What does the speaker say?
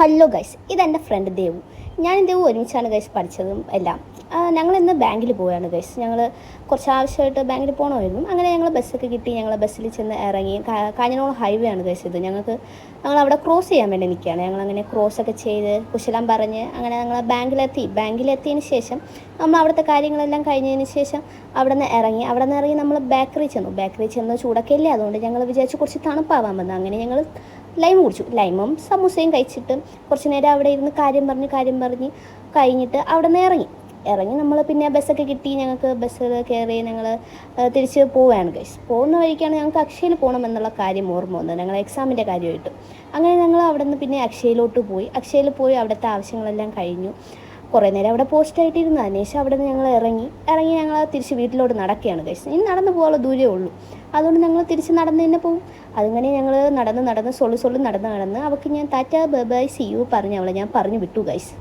Hello guys, ഇതെൻ്റെ front Devu. ഞാനും ദേവു ഒരുമിച്ചാണ് ഗൈസ് പഠിച്ചതും എല്ലാം. ഞങ്ങളിന്ന് ബാങ്കിൽ പോവുകയാണ് ഗൈസ്. ഞങ്ങൾ കുറച്ച് ആവശ്യമായിട്ട് ബാങ്കിൽ പോകണമായിരുന്നു. അങ്ങനെ ഞങ്ങൾ ബസ്സൊക്കെ കിട്ടി. ഞങ്ങൾ ബസ്സിൽ ചെന്ന് ഇറങ്ങി. കാഞ്ഞങ്ങോളം ഹൈവേ ആണ് ഗൈസ് ഇത്. ഞങ്ങളവിടെ ക്രോസ് ചെയ്യാൻ വേണ്ടി നിൽക്കുകയാണ്. ഞങ്ങളങ്ങനെ ക്രോസൊക്കെ ചെയ്ത് കുശലം പറഞ്ഞ് അങ്ങനെ ഞങ്ങൾ ബാങ്കിലെത്തിയതിന് ശേഷം നമ്മൾ അവിടുത്തെ കാര്യങ്ങളെല്ലാം കഴിഞ്ഞതിന് ശേഷം അവിടെ നിന്ന് ഇറങ്ങി നമ്മൾ ബേക്കറി ചെന്നു. ചൂടൊക്കെ ഇല്ലേ, അതുകൊണ്ട് ഞങ്ങൾ വിചാരിച്ചു കുറച്ച് തണുപ്പാവാൻ വന്നു. അങ്ങനെ ഞങ്ങൾ ലൈം കുടിച്ചു. ലൈമും സമൂസയും കഴിച്ചിട്ട് കുറച്ച് നേരം അവിടെ ഇരുന്ന് കാര്യം പറഞ്ഞ് കഴിഞ്ഞിട്ട് അവിടെ നിന്ന് ഇറങ്ങി നമ്മൾ പിന്നെ ബസ്സൊക്കെ കിട്ടി. ഞങ്ങൾക്ക് ബസ്സിൽ കയറി ഞങ്ങൾ തിരിച്ച് പോവുകയാണ് ഗൈസ്. പോകുന്ന വഴിക്കാണ് ഞങ്ങൾക്ക് അക്ഷയയിൽ പോകണമെന്നുള്ള കാര്യം ഓർമ്മ വന്നത്, ഞങ്ങൾ എക്സാമിൻ്റെ കാര്യമായിട്ട്. അങ്ങനെ ഞങ്ങൾ അവിടെ നിന്ന് പിന്നെ അക്ഷയയിൽ പോയി അവിടുത്തെ ആവശ്യങ്ങളെല്ലാം കഴിഞ്ഞു. കുറേ നേരം അവിടെ പോസ്റ്റായിട്ടിരുന്നു. അതിനുശേഷം അവിടെ നിന്ന് ഞങ്ങൾ ഇറങ്ങി ഞങ്ങൾ തിരിച്ച് വീട്ടിലോട്ട് നടക്കുകയാണ് ഗൈസ്. ഇനി നടന്നു പോകാനുള്ള ദൂരമേ ഉള്ളൂ. അതുകൊണ്ട് ഞങ്ങൾ തിരിച്ച് നടന്ന് തന്നെ പോകും. അതിങ്ങനെ ഞങ്ങൾ നടന്ന് സൊള്ളു നടന്ന് അവൾക്ക് ഞാൻ ടാറ്റ ബൈ സി യു പറഞ്ഞ് അവളെ ഞാൻ പറഞ്ഞു വിട്ടു ഗൈസ്.